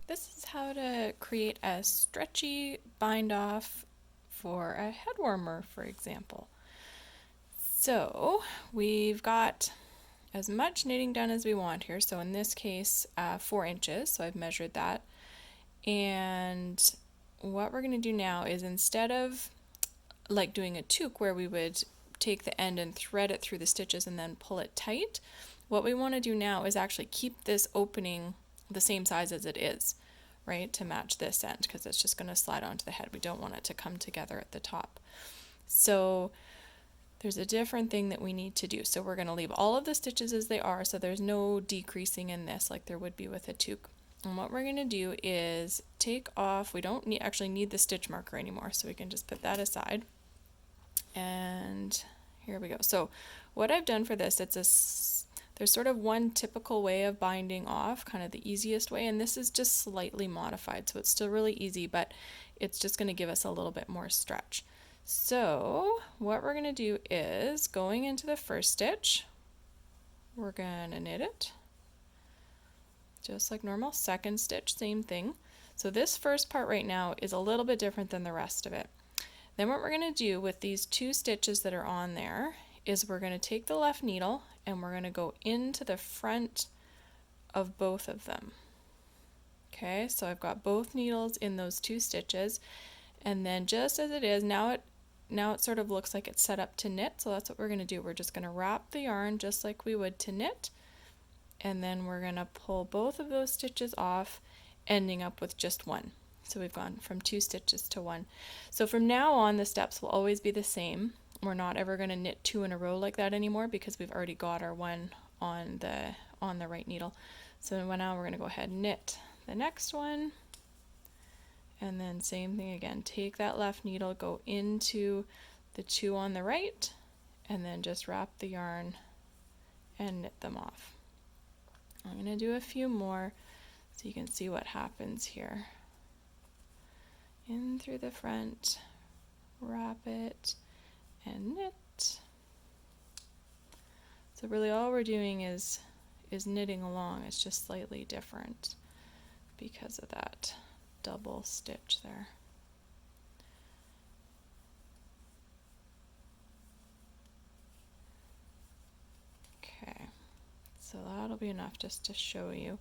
This is how to create a stretchy bind off for a head warmer, for example. So we've got as much knitting done as we want here. So in this case, 4 inches. So I've measured that. And what we're going to do now is, instead of like doing a toque where we would take the end and thread it through the stitches and then pull it tight, what we want to do now is actually keep this opening the same size as it is, right, to match this end, because it's just going to slide onto the head. We don't want it to come together at the top. So there's a different thing that we need to do. So we're going to leave all of the stitches as they are, so there's no decreasing in this like there would be with a toque. And what we're going to do is take off, we don't actually need the stitch marker anymore, so we can just put that aside. And here we go. So what I've done for this, there's sort of one typical way of binding off, kind of the easiest way, and this is just slightly modified, so it's still really easy, but it's just going to give us a little bit more stretch. So what we're going to do is, going into the first stitch, we're going to knit it just like normal. Second stitch, same thing. So this first part right now is a little bit different than the rest of it. Then what we're going to do with these 2 stitches that are on there is we're going to take the left needle and we're going to go into the front of both of them. Okay, so I've got both needles in those 2 stitches, and then just as it is, now it sort of looks like it's set up to knit, so that's what we're going to do. We're just going to wrap the yarn just like we would to knit, and then we're going to pull both of those stitches off, ending up with just 1. So we've gone from 2 stitches to 1. So from now on, the steps will always be the same. We're not ever going to knit 2 in a row like that anymore, because we've already got our 1 on the right needle. So now we're going to go ahead and knit the next one, and then same thing again. Take that left needle, go into the 2 on the right, and then just wrap the yarn and knit them off. I'm going to do a few more so you can see what happens here. In through the front, wrap it, and knit. So really all we're doing is knitting along. It's just slightly different because of that double stitch there. Okay, so that'll be enough just to show you.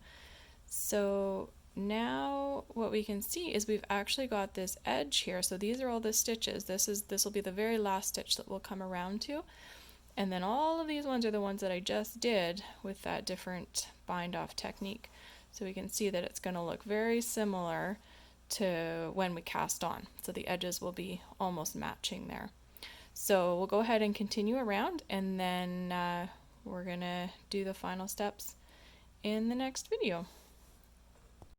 So now what we can see is we've actually got this edge here. So these are all the stitches. This will be the very last stitch that we'll come around to. And then all of these ones are the ones that I just did with that different bind off technique. So we can see that it's going to look very similar to when we cast on. So the edges will be almost matching there. So we'll go ahead and continue around, and then we're going to do the final steps in the next video.